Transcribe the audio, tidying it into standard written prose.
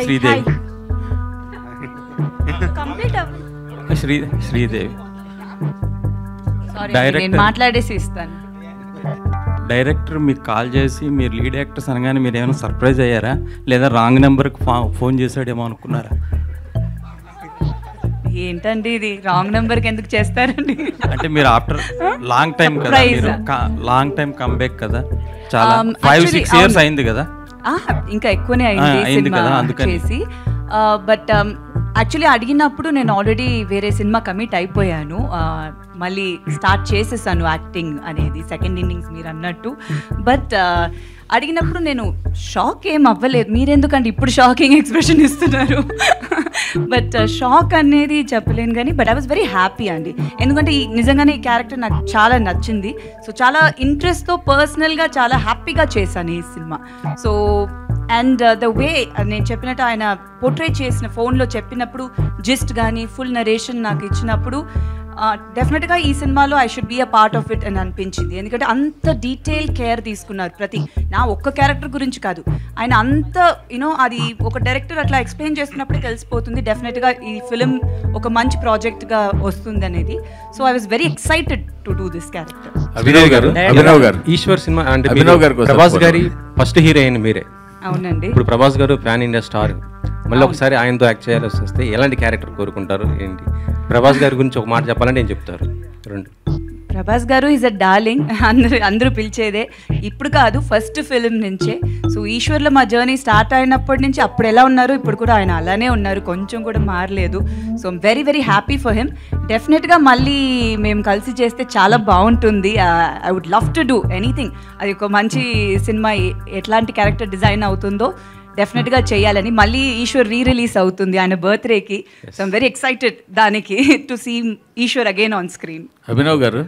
Sridevi. Complete Sridevi నేను మాట్లాడేసి ఇస్తాను. డైరెక్టర్ మీకు కాల్ చేసి మీరు లీడ్ యాక్టర్స్ అనగానే మీరు ఏమైనా సర్ప్రైజ్ అయ్యారా, లేదా రాంగ్ నెంబర్కి ఫోన్ చేశాడేమో అనుకున్నారా? ఏంటండి ఇది రాంగ్ నెంబర్కి ఎందుకు చేస్తారండి? అంటే మీరు ఆఫ్టర్ లాంగ్ టైం కదా, లాంగ్ టైం కమ్బ్యాక్ కదా, చాలా 5-6 years అయింది కదా. ఇంకా ఎక్కువనే అయింది కదా చేసి. బట్ యాక్చువల్లీ అడిగినప్పుడు నేను ఆల్రెడీ వేరే సినిమా కమిట్ అయిపోయాను, మళ్ళీ స్టార్ట్ చేసేసాను యాక్టింగ్ అనేది, సెకండ్ ఇన్నింగ్స్ మీరు అన్నట్టు. బట్ అడిగినప్పుడు నేను షాక్ ఏం అవ్వలేదు. మీరెందుకంటే ఇప్పుడు షాకింగ్ ఎక్స్ప్రెషన్ ఇస్తున్నారు? బట్ షాక్ అనేది చెప్పలేను కానీ, but I was very happy అండి. ఎందుకంటే నిజంగానే ఈ క్యారెక్టర్ నాకు చాలా నచ్చింది. సో చాలా ఇంట్రెస్ట్తో పర్సనల్గా చాలా హ్యాపీగా చేశాను ఈ cinema. So and the way నేను చెప్పినట్టు ఆయన పోర్ట్రే చేసిన ఫోన్లో చెప్పినప్పుడు జిస్ట్ కానీ ఫుల్ నరేషన్ నాకు ఇచ్చినప్పుడు డెఫినెట్గా ఈ సినిమాలో I should be a part of it అని అనిపించింది. ఎందుకంటే అంత డీటెయిల్ కేర్ తీసుకున్నారు ప్రతి నా ఒక్క క్యారెక్టర్ గురించి కాదు, ఆయన అంత అది ఒక డైరెక్టర్ అట్లా ఎక్స్ప్లెయిన్ చేస్తున్నప్పుడే తెలిసిపోతుంది డెఫినెట్గా ఈ ఫిలిం ఒక మంచి ప్రాజెక్ట్గా వస్తుంది అనేది. So I was very excited to do this character. Abhinav గారు ఈశ్వర్ సినిమా అంటే ప్రభాస్ గారి ఫస్ట్ హీరోయిన్ మీరే. అవునండి. ఇప్పుడు ప్రభాస్ గారు పాన్ ఇండియా స్టార్, మళ్ళీ ఒకసారి ఆయనతో యాక్ట్ చేయాల్సి వస్తే ఎలాంటి క్యారెక్టర్ కోరుకుంటారు ఏంటి? ప్రభాస్ గారి గురించి ఒక మాట చెప్పాలంటే ఏం చెప్తారు? రెండు. ప్రభాస్ గారు ఈజ్ అ డార్లింగ్, అందరూ పిలిచేదే, ఇప్పుడు కాదు ఫస్ట్ ఫిలిం నుంచే. సో ఈశ్వర్లో మా జర్నీ స్టార్ట్ అయినప్పటి నుంచి అప్పుడు ఎలా ఉన్నారు ఇప్పుడు కూడా ఆయన అలానే ఉన్నారు, కొంచెం కూడా మారలేదు. So very very happy for him. డెఫినెట్గా మళ్ళీ మేము కలిసి చేస్తే చాలా బాగుంటుంది. I would love to do anything. అది ఒక మంచి సినిమా ఎట్లాంటి క్యారెక్టర్ డిజైన్ అవుతుందో డెఫినెట్గా చేయాలని. మళ్ళీ ఈశ్వర్ రిలీజ్ అవుతుంది ఆయన బర్త్డేకి. సో ఐమ్ వెరీ ఎక్సైటెడ్ దానికి to see Eshwar again on screen. Abhinav గారు